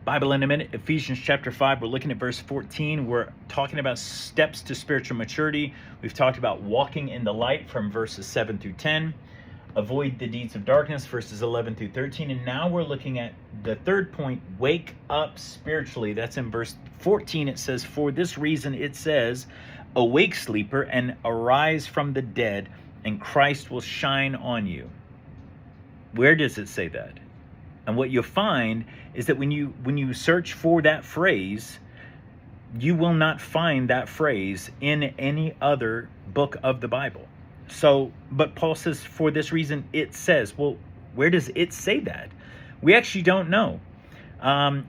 Bible in a minute, Ephesians chapter 5. We're looking at verse 14. We're talking about steps to spiritual maturity. We've talked about walking in the light from verses 7 through 10. Avoid the deeds of darkness, verses 11 through 13. And now we're looking at the third point, wake up spiritually. That's in verse 14. It says, for this reason, it says, awake, sleeper, and arise from the dead, and Christ will shine on you. Where does it say that? And what you'll find is that when you search for that phrase, you will not find that phrase in any other book of the Bible. So, but Paul says, for this reason, it says, well, where does it say that? We actually don't know.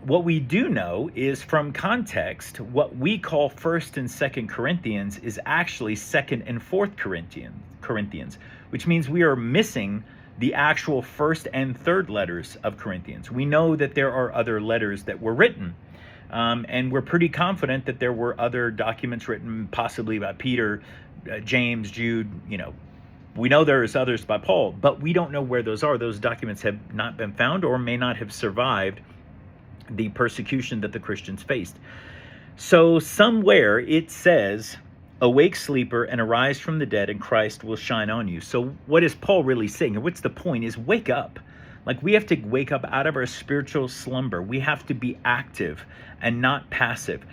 What we do know is from context, what we call 1st and 2nd Corinthians is actually 2nd and 4th Corinthians, which means we are missing the actual 1st and 3rd letters of Corinthians. We know that there are other letters that were written, and we're pretty confident that there were other documents written, possibly by Peter, James, Jude. We know there's others by Paul, but we don't know where those are. Those documents have not been found or may not have survived the persecution that the Christians faced. So somewhere it says, awake, sleeper, and arise from the dead, and Christ will shine on you. So what is Paul really saying? And what's the point is wake up. Like, we have to wake up out of our spiritual slumber. We have to be active and not passive.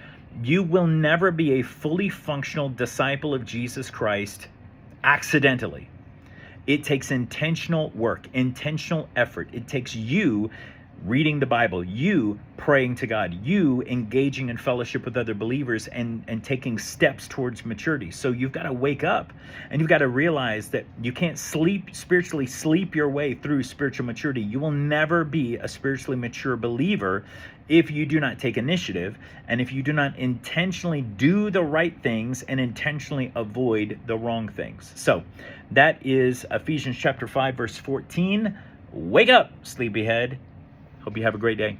You will never be a fully functional disciple of Jesus Christ accidentally. It takes intentional work, intentional effort. It takes you reading the Bible, you praying to God, you engaging in fellowship with other believers and taking steps towards maturity. So you've got to wake up, and you've got to realize that you can't spiritually sleep your way through spiritual maturity. You will never be a spiritually mature believer if you do not take initiative, and if you do not intentionally do the right things and intentionally avoid the wrong things. So that is Ephesians chapter 5, verse 14. Wake up, sleepyhead. Hope you have a great day.